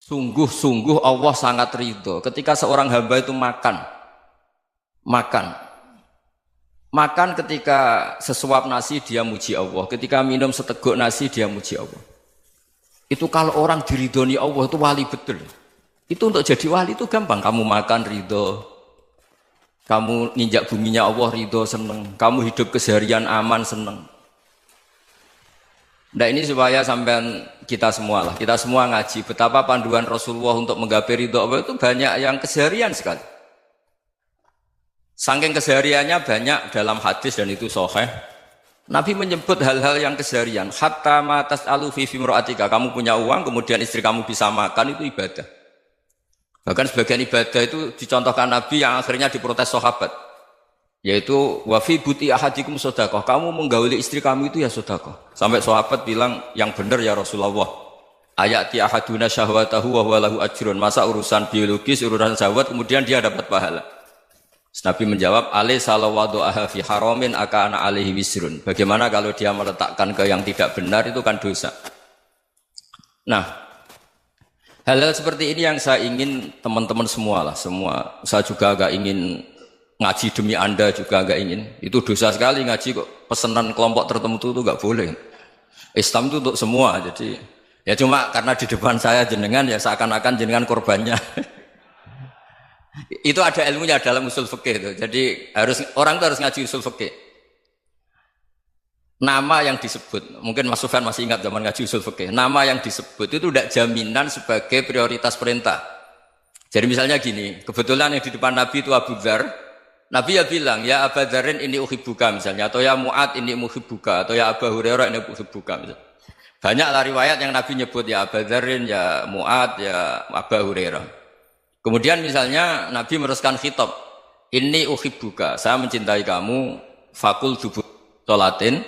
Sungguh-sungguh Allah sangat ridho ketika seorang hamba itu makan. Makan ketika sesuap nasi dia muji Allah, ketika minum seteguk nasi dia muji Allah. Itu kalau orang diridhoni Allah itu wali betul. Itu untuk jadi wali itu gampang. Kamu makan ridho, kamu ninjak buminya Allah ridho seneng, kamu hidup keseharian aman seneng. Nah ini supaya sampean kita semua ngaji betapa panduan Rasulullah untuk menggapai ridho Allah itu banyak yang keseharian sekali. Saking kesehariannya banyak dalam hadis dan itu sahih. Nabi menyebut hal-hal yang keseharian. Hatta ma tas'alu fi imra'atika, kamu punya uang kemudian istri kamu bisa makan itu ibadah. Bahkan sebagian ibadah itu dicontohkan Nabi yang akhirnya diprotes sahabat. Yaitu wa fi buti ahadikum sedekah, kamu menggauli istri kamu itu ya sedekah. Sampai sahabat bilang yang benar ya Rasulullah. Ayati ahaduna syahwatahu wa huwa lahu ajrun. Masa urusan biologis, urusan syahwat kemudian dia dapat pahala. Nabi menjawab, alaysa lawadhu'aha fi haramin akana alaihi wisrun. Bagaimana kalau dia meletakkan ke yang tidak benar itu kan dosa. Nah, hal-hal seperti ini yang saya ingin teman-teman semua. Saya juga agak ingin ngaji demi Anda juga agak ingin. Itu dosa sekali ngaji kok pesanan kelompok tertentu itu enggak boleh. Islam itu untuk semua. Jadi ya cuma karena di depan saya jenengan ya seakan-akan jenengan korbannya. Itu ada ilmunya dalam usul fikih itu. Jadi orang itu harus ngaji usul fikih. Nama yang disebut, mungkin Mas Sufyan masih ingat zaman ngaji usul fikih. Nama yang disebut itu tidak jaminan sebagai prioritas perintah. Jadi misalnya gini, kebetulan yang di depan Nabi itu Abu Dzar. Nabi ya bilang, ya Abu Dzarin ini uhibbuka misalnya, atau ya Mu'ad ini uhibbuka, atau ya Abu Hurairah ini uhibbuka misalnya. Banyaklah riwayat yang Nabi nyebut ya Abu Dzarin, ya Mu'ad, ya Abu Hurairah. Kemudian misalnya Nabi meneruskan khitab, ini uhibbuka, saya mencintai kamu, fakul dubur sholatin,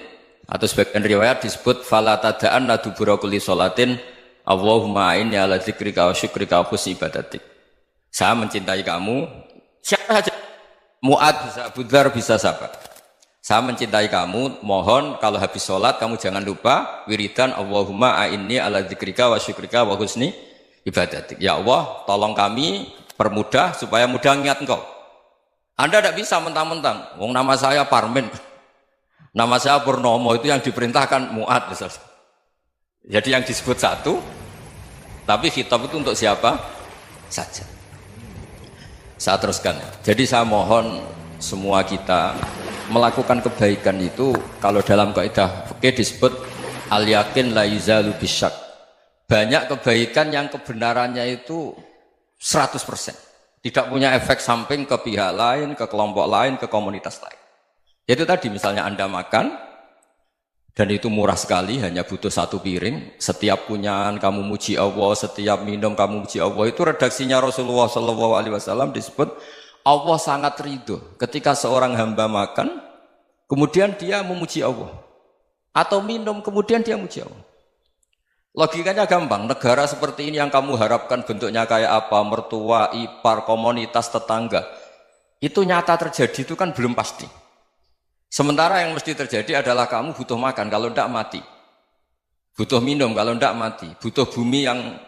atau sebagian riwayat disebut falatadaan la dubura kulli sholatin, Allahumma inni ala dzikrika wa syukrika wa husni ibadatik. Saya mencintai kamu, siapa saja, Mu'ad bisa, Abu Dzar bisa siapa. Saya mencintai kamu, mohon kalau habis sholat kamu jangan lupa wiridan Allahumma inni ala dzikrika wa syukrika wa husni ibadatik. Ya Allah, tolong kami permudah supaya mudah ingat Engkau. Anda tidak bisa mentang-mentang, wong nama saya Parmin, nama saya Purnomo, itu yang diperintahkan Mu'ad misalnya. Jadi yang disebut satu, tapi khitab itu untuk siapa saja. Saya teruskan. Jadi saya mohon semua kita melakukan kebaikan itu, kalau dalam kaidah fikih disebut al yakin la yuzalu bisyak. Banyak kebaikan yang kebenarannya itu 100%. Tidak punya efek samping ke pihak lain, ke kelompok lain, ke komunitas lain. Itu tadi misalnya Anda makan, dan itu murah sekali, hanya butuh satu piring. Setiap punyaan kamu muji Allah, setiap minum kamu muji Allah. Itu redaksinya Rasulullah SAW disebut, Allah sangat ridho ketika seorang hamba makan, kemudian dia memuji Allah. Atau minum, kemudian dia muji Allah. Logikanya gampang, negara seperti ini yang kamu harapkan bentuknya kayak apa, mertua, ipar, komunitas, tetangga, itu nyata terjadi itu kan belum pasti. Sementara yang mesti terjadi adalah kamu butuh makan, kalau tidak mati. Butuh minum, kalau tidak mati. Butuh bumi yang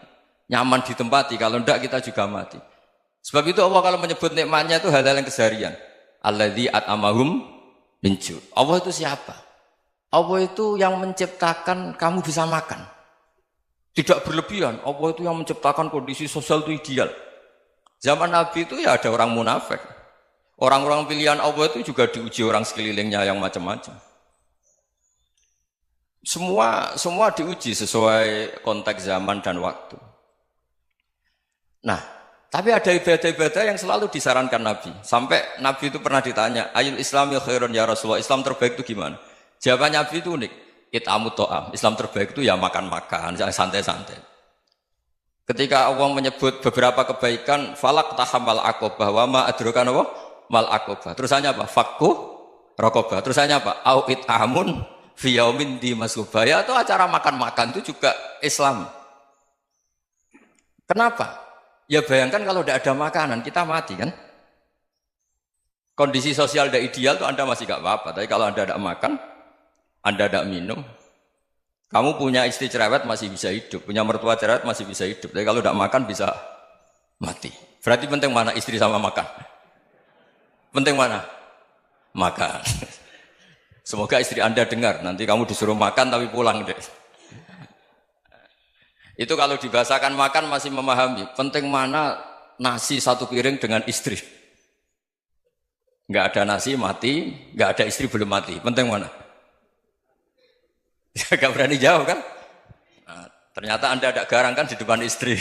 nyaman ditempati, kalau tidak kita juga mati. Sebab itu Allah kalau menyebut nikmatnya itu hal-hal yang keseharian. Alladzi at'amahum min ju'. Allah itu siapa? Allah itu yang menciptakan kamu bisa makan. Tidak berlebihan, Allah itu yang menciptakan kondisi sosial itu ideal. Zaman Nabi itu ya ada orang munafik. Orang-orang pilihan Allah itu juga diuji orang sekelilingnya yang macam-macam. Semua diuji sesuai konteks zaman dan waktu. Nah, tapi ada ibadah-ibadah yang selalu disarankan Nabi. Sampai Nabi itu pernah ditanya, ayul islami khairun ya Rasulullah, Islam terbaik itu gimana? Jawaban Nabi itu unik. It'amut to'am, Islam terbaik itu ya makan-makan, santai-santai. Ketika Allah menyebut beberapa kebaikan, falak tahamal akobah, wa ma adrokan apa? Mal akobah. Terusannya apa? Fakku rokobah. Terusannya apa? Au it'amun fiyaumin di masubah. Ya itu acara makan-makan itu juga Islam. Kenapa? Ya bayangkan kalau tidak ada makanan, kita mati kan? Kondisi sosial tidak ideal itu Anda masih gak apa-apa, tapi kalau Anda tidak makan, Anda tidak minum, Kamu punya istri cerewet masih bisa hidup, punya mertua cerewet masih bisa hidup. Tapi kalau tidak makan bisa mati. Berarti penting mana istri sama makan? Penting mana? Makan. Semoga istri Anda dengar. Nanti kamu disuruh makan tapi pulang deh. Itu kalau dibahasakan makan masih memahami. Penting mana nasi satu piring dengan istri. Nggak ada nasi mati, nggak ada istri belum mati. Penting mana? Gak berani jawab kan? Nah, ternyata Anda ada garang kan di depan istri.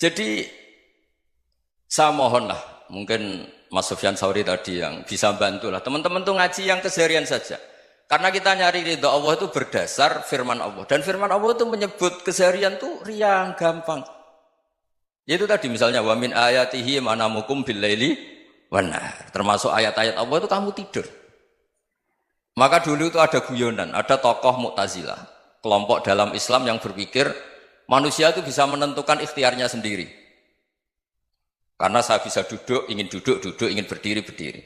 Jadi saya mohonlah, mungkin Mas Sufyan Sauri tadi yang bisa bantu lah. Teman-teman tuh ngaji yang keseharian saja. Karena kita nyari ridha Allah itu berdasar firman Allah. Dan firman Allah itu menyebut keseharian tuh riang, gampang. Yaitu tadi misalnya wa min ayatihi manamukum bil laili wan nahar. Termasuk ayat-ayat Allah itu kamu tidur. Maka dulu itu ada guyonan, ada tokoh Mu'tazilah, kelompok dalam Islam yang berpikir manusia itu bisa menentukan ikhtiarnya sendiri. Karena saya bisa duduk, ingin berdiri, berdiri.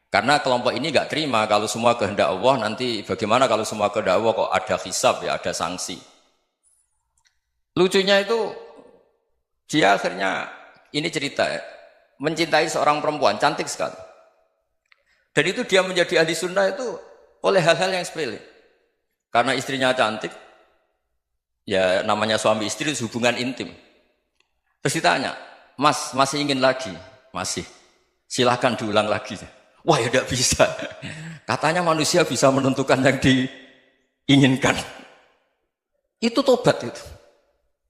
Karena kelompok ini nggak terima kalau semua kehendak Allah, nanti bagaimana kalau semua kehendak Allah kok ada hisab ya, ada sanksi. Lucunya itu, dia akhirnya, ini cerita ya, mencintai seorang perempuan, cantik sekali. Dan itu dia menjadi ahli sunnah itu oleh hal-hal yang sepele. Karena istrinya cantik, ya namanya suami istri itu hubungan intim. Terus ditanya, Mas, masih ingin lagi? Masih. Silahkan diulang lagi. Wah ya tidak bisa. Katanya manusia bisa menentukan yang diinginkan. Itu tobat itu.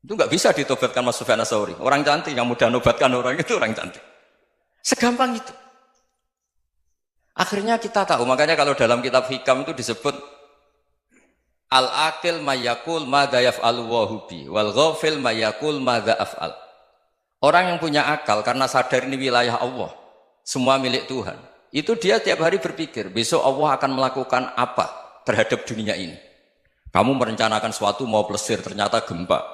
Itu nggak bisa ditobatkan Mas Sufyan Ats-Tsauri. Orang cantik yang mudah nobatkan orang itu orang cantik. Segampang itu. Akhirnya kita tahu, makanya kalau dalam kitab Hikam itu disebut al-aqil mayyakul madza yaf'alu wa hubi wal ghafil mayyakul madza af'al. Orang yang punya akal karena sadar ini wilayah Allah, semua milik Tuhan. Itu dia tiap hari berpikir, besok Allah akan melakukan apa terhadap dunia ini. Kamu merencanakan suatu mau plesir, ternyata gempa.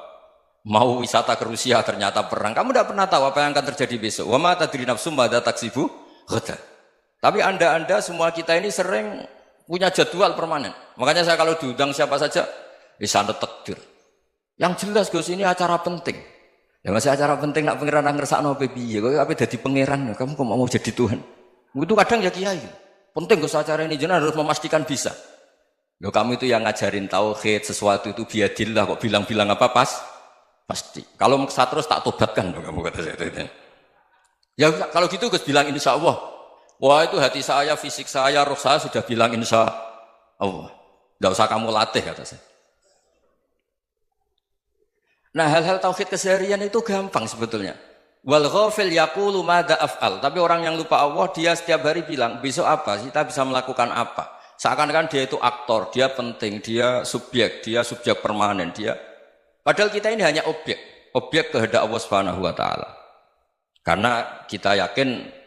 Mau wisata ke Rusia, ternyata perang. Kamu tidak pernah tahu apa yang akan terjadi besok. Wa ma tadri nafsum madza taksibu ghadan. Tapi anda semua kita ini sering punya jadwal permanen. Makanya saya kalau diundang siapa saja, bisa takdir. Yang jelas Gus ini acara penting. Ya masih acara penting nak pangeran ngersakno piye? Kowe ape dadi pangeran, kamu kok mau jadi Tuhan? Itu kadang ya kiai. Penting Gus acara ini jenengan harus memastikan bisa. Loh kamu itu yang ngajarin tauhid, sesuatu itu biadillah kok bilang-bilang apa pasti. Kalau maksa terus tak tobatkan kamu kata saya. Ya kalau gitu Gus bilang insya Allah. Wah itu hati saya, fisik saya, roh saya sudah bilang insya Allah. Tidak usah kamu latih kata saya. Nah hal-hal tauhid keseharian itu gampang sebetulnya. Wal ghafil yaqulu madza af'al. Tapi orang yang lupa Allah dia setiap hari bilang besok apa? Kita bisa melakukan apa? Seakan-akan dia itu aktor, dia penting, dia subjek permanen, dia. Padahal kita ini hanya objek kehendak Allah Subhanahu wa taala. Karena kita yakin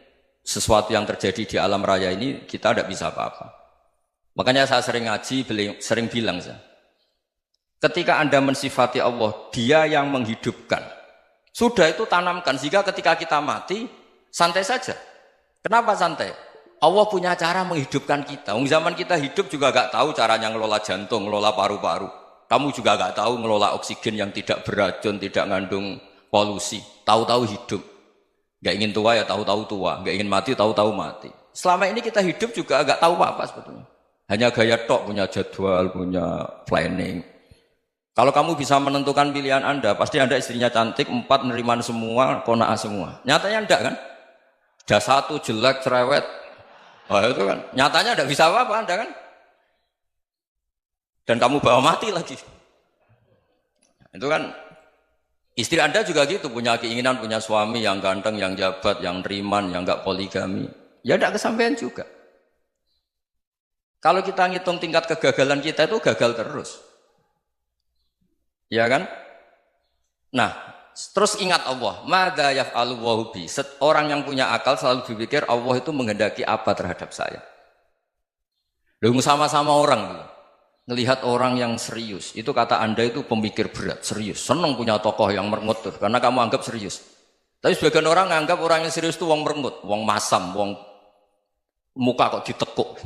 sesuatu yang terjadi di alam raya ini kita tidak bisa apa-apa. Makanya saya sering ngaji, sering bilang saya, ketika Anda mensifati Allah, Dia yang menghidupkan. Sudah itu tanamkan sehingga ketika kita mati santai saja. Kenapa santai? Allah punya cara menghidupkan kita. Zaman kita hidup juga gak tahu caranya ngelola jantung, ngelola paru-paru. Kamu juga gak tahu ngelola oksigen yang tidak beracun, tidak mengandung polusi. Tahu-tahu hidup. Gak ingin tua ya tahu-tahu tua, gak ingin mati tahu-tahu mati. Selama ini kita hidup juga gak tahu apa sebetulnya. Hanya gaya tok, punya jadwal, punya planning. Kalau kamu bisa menentukan pilihan Anda, pasti Anda istrinya cantik, 4 neriman semua, kona'ah semua. Nyatanya enggak kan? Ada 1 jelek, cerewet. Oh itu kan, nyatanya enggak bisa apa-apa Anda kan? Dan kamu bawa mati lagi. Itu kan, istri Anda juga gitu, punya keinginan, punya suami yang ganteng, yang jabat, yang neriman, yang enggak poligami. Ya enggak kesampaian juga. Kalau kita ngitung tingkat kegagalan kita itu gagal terus. Ya kan? Nah, terus ingat Allah, madza yaf'alu wa bi. Orang yang punya akal selalu berpikir Allah itu menghendaki apa terhadap saya. Lalu sama-sama orang ngelihat orang yang serius. Itu kata Anda itu pemikir berat, serius. Senang punya tokoh yang merengut karena kamu anggap serius. Tapi sebagian orang anggap orang yang serius itu wong merengut, wong masam, wong muka kok ditekuk.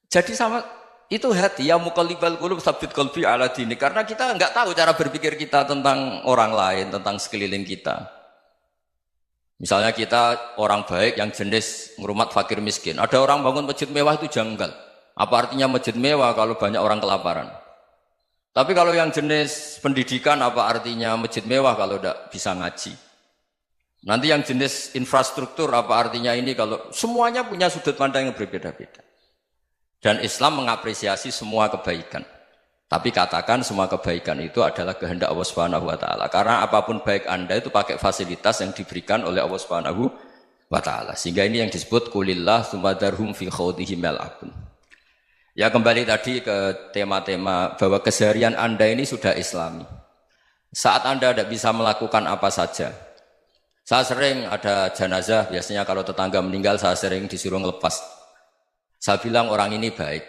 Jadi sama Itu hati, ya muqallibal qulub tsabbit qalbi ala dinik. Karena kita enggak tahu cara berpikir kita tentang orang lain, tentang sekeliling kita. Misalnya kita orang baik yang jenis ngrumat fakir miskin. Ada orang bangun masjid mewah itu janggal. Apa artinya masjid mewah kalau banyak orang kelaparan? Tapi kalau yang jenis pendidikan apa artinya masjid mewah kalau tidak bisa ngaji? Nanti yang jenis infrastruktur apa artinya ini kalau semuanya punya sudut pandang yang berbeda-beda. Dan Islam mengapresiasi semua kebaikan. Tapi katakan semua kebaikan itu adalah kehendak Allah Subhanahu wa taala. Karena apapun baik Anda itu pakai fasilitas yang diberikan oleh Allah Subhanahu wa taala. Sehingga ini yang disebut kulillah sumadarhum fi khawdihim yal'abun. Ya kembali tadi ke tema-tema bahwa keseharian Anda ini sudah Islami. Saat Anda tidak bisa melakukan apa saja. Saya sering ada jenazah, biasanya kalau tetangga meninggal saya sering disuruh ngelepas. Saya bilang orang ini baik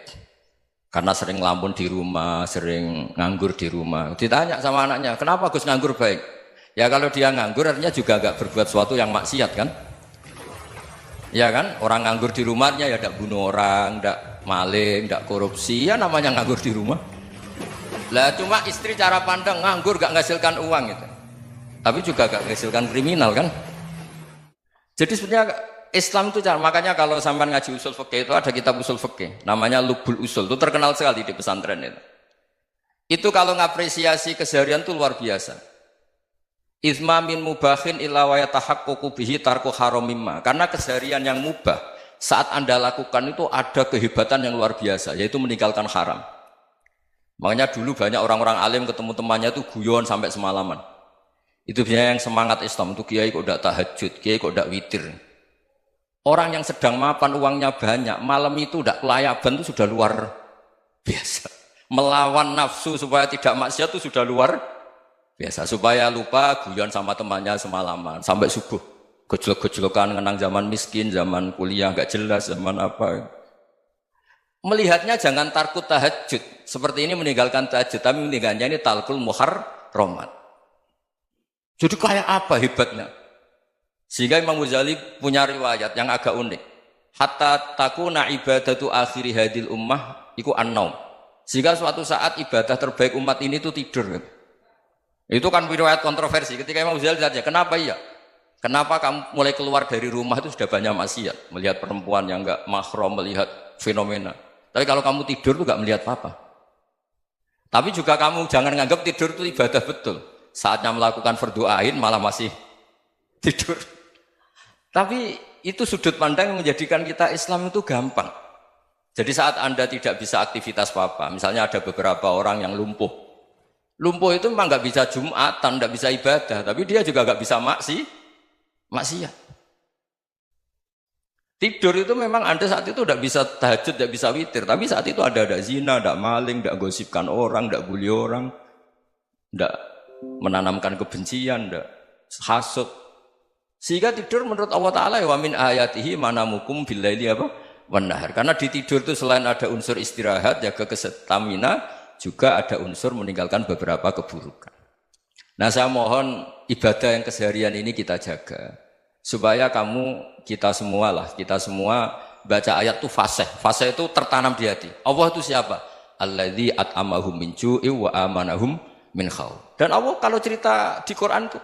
karena sering ngelamun di rumah, sering nganggur di rumah. Ditanya sama anaknya, kenapa Gus nganggur baik? Ya kalau dia nganggur artinya juga agak berbuat sesuatu yang maksiat kan? Ya kan? Orang nganggur di rumahnya ya tidak bunuh orang, tidak maling, tidak korupsi, ya namanya nganggur di rumah. Lah cuma istri cara pandang nganggur gak menghasilkan uang itu. Tapi juga gak menghasilkan kriminal kan? Jadi sebenarnya Islam itu cara, makanya kalau sampai ngaji usul fikih itu ada kitab usul fikih namanya Lubul Usul, itu terkenal sekali di pesantren itu. Itu kalau ngapresiasi keseharian itu luar biasa. Izma min mubahin illa wa yatahaqququ bihi tarku haramimma. Karena keseharian yang mubah saat Anda lakukan itu ada kehebatan yang luar biasa, yaitu meninggalkan haram. Makanya dulu banyak orang-orang alim ketemu temannya itu guyon sampai semalaman. Itu biasanya yang semangat Islam itu kiai kok tidak tahajud, kiai kok tidak witir. Orang yang sedang mapan uangnya banyak, malam itu tidak kelayaban itu sudah luar biasa. Melawan nafsu supaya tidak maksiat itu sudah luar biasa. Supaya lupa guyon sama temannya semalaman sampai subuh. Gejlok-gejlokan kenang zaman miskin, zaman kuliah nggak jelas, zaman apa. Melihatnya jangan tarkut tahajud. Seperti ini meninggalkan tahajud, tapi meninggalnya ini talkul muharramat. Jadi kayak apa hebatnya? Sehingga Imam Ghazali punya riwayat yang agak unik. Hatta takuna ibadatu akhiri hadil ummah iku an-naum. Sehingga suatu saat ibadah terbaik umat ini itu tidur. Itu kan riwayat kontroversi. Ketika Imam Ghazali tanya, kenapa iya? Kenapa kamu mulai keluar dari rumah itu sudah banyak maksiat? Melihat perempuan yang enggak mahram, melihat fenomena. Tapi kalau kamu tidur itu enggak melihat apa-apa. Tapi juga kamu jangan nganggap tidur itu ibadah betul. Saatnya melakukan fardu ain malah masih tidur. Tapi itu sudut pandang yang menjadikan kita Islam itu gampang. Jadi saat Anda tidak bisa aktivitas apa-apa, misalnya ada beberapa orang yang lumpuh. Lumpuh itu memang nggak bisa Jumatan, nggak bisa ibadah, tapi dia juga nggak bisa maksiat. Tidur itu memang Anda saat itu tidak bisa tahajud, tidak bisa witir, tapi saat itu ada zina, ada maling, tidak gosipkan orang, tidak bully orang, tidak menanamkan kebencian, tidak hasud. Sehingga tidur menurut Allah Ta'ala wa min ayatihi manamukum billaili apa? Wan-nahar. Karena di tidur itu selain ada unsur istirahat, jaga kestamina, juga ada unsur meninggalkan beberapa keburukan. Nah saya mohon ibadah yang keseharian ini kita jaga. Supaya kita semua baca ayat itu fasih. Fasih itu tertanam di hati. Allah itu siapa? Alladzi at'amahum min ju'i wa amanahum min khauf. Dan Allah kalau cerita di Quran itu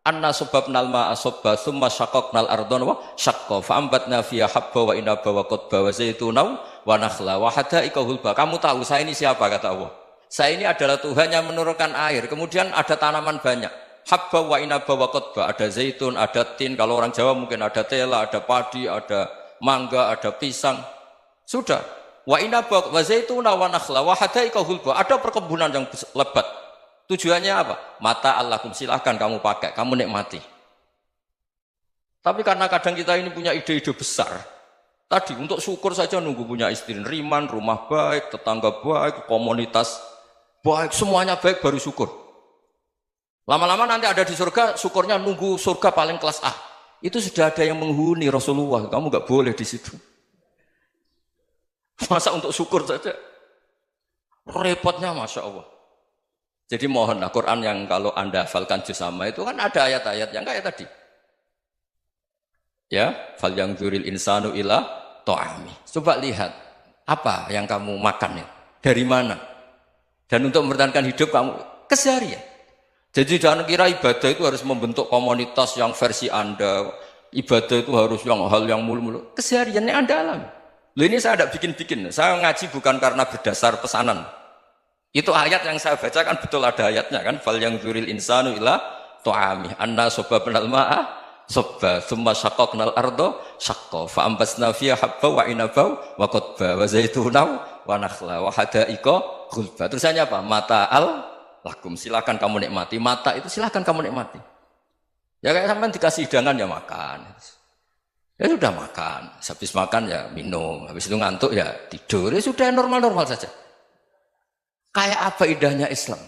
anna sababnal ma'a sabba thumma syaqaqnal ardha wa syaqqa fa ambatna fiha habba wa inaba wa qadba wa zaituna wa nakhla wa hadaika hulba. Kamu tahu saya ini siapa kata Allah? Saya ini adalah Tuhan yang menurunkan air. Kemudian ada tanaman banyak. Habba wa inaba wa qadba, ada zaitun, ada tin, kalau orang Jawa mungkin ada tela, ada padi, ada mangga, ada pisang. Sudah. Wa inaba wa zaituna wa nakhla wa hadaika hulba. Ada perkebunan yang lebat. Tujuannya apa? Mata Allahum, silahkan kamu pakai, kamu nikmati. Tapi karena kadang kita ini punya ide-ide besar. Tadi untuk syukur saja nunggu punya istri riman, rumah baik, tetangga baik, komunitas baik, semuanya baik baru syukur. Lama-lama nanti ada di surga, syukurnya nunggu surga paling kelas A. Itu sudah ada yang menghuni Rasulullah, kamu nggak boleh di situ. Masa untuk syukur saja? Repotnya Masya Allah. Jadi mohonlah Quran yang kalau Anda hafalkan juz sama itu kan ada ayat-ayat yang kayak tadi. Ya, fal yang dzuril insanu ila ta'ami. Coba lihat Apa yang kamu makan ya? Dari mana? Dan untuk mempertahankan hidup kamu keseharian. Jadi jangan kira ibadah itu harus membentuk komunitas yang versi Anda. Ibadah itu harus yang hal yang mulu-mulu. Kesehariannya Anda alami. Loh ini saya tidak bikin-bikin. Saya ngaji bukan karena berdasar pesanan. Itu ayat yang saya baca kan betul ada ayatnya kan. Fal yang dzuril insanu ila ta'ami anna sababnal ma'a sabba thumma syaqqaqnal arda syaqqa fa ambasna fiha habba wa inaba wa qadba wa zaituna wa nakhla wa hadaiqa ghulba. Terusannya apa? Mata'al lakum, silakan kamu nikmati. Mata itu silakan kamu nikmati. Ya kayak sampean dikasih hidangan ya makan. Ya sudah makan, habis makan ya minum, habis itu ngantuk ya tidur. Ya sudah normal-normal saja. Kayak apa indahnya Islam?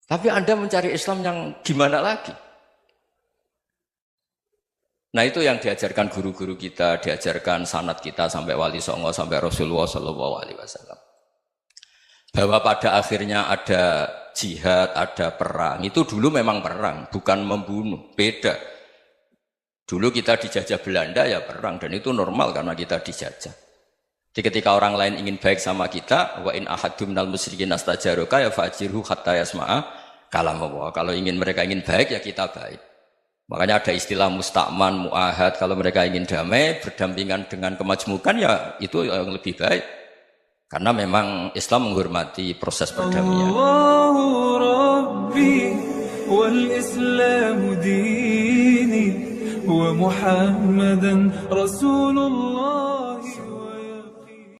Tapi Anda mencari Islam yang gimana lagi? Nah itu yang diajarkan guru-guru kita, diajarkan sanad kita sampai Wali Songo, sampai Rasulullah SAW. Bahwa pada akhirnya ada jihad, ada perang. Itu dulu memang perang, bukan membunuh, beda. Dulu kita dijajah Belanda ya perang, dan itu normal karena kita dijajah. Jadi ketika orang lain ingin baik sama kita, wa in ahadum minal musyrikin astajaroka ya fajirhu hatta yasma'a kalam Allah. Kalau mereka ingin baik ya kita baik. Makanya ada istilah musta'man, mu'ahad. Kalau mereka ingin damai, berdampingan dengan kemajmukan ya itu yang lebih baik. Karena memang Islam menghormati proses perdamaian. Allahu Rabbi wal Islamu dini wa Muhammadan Rasulullah.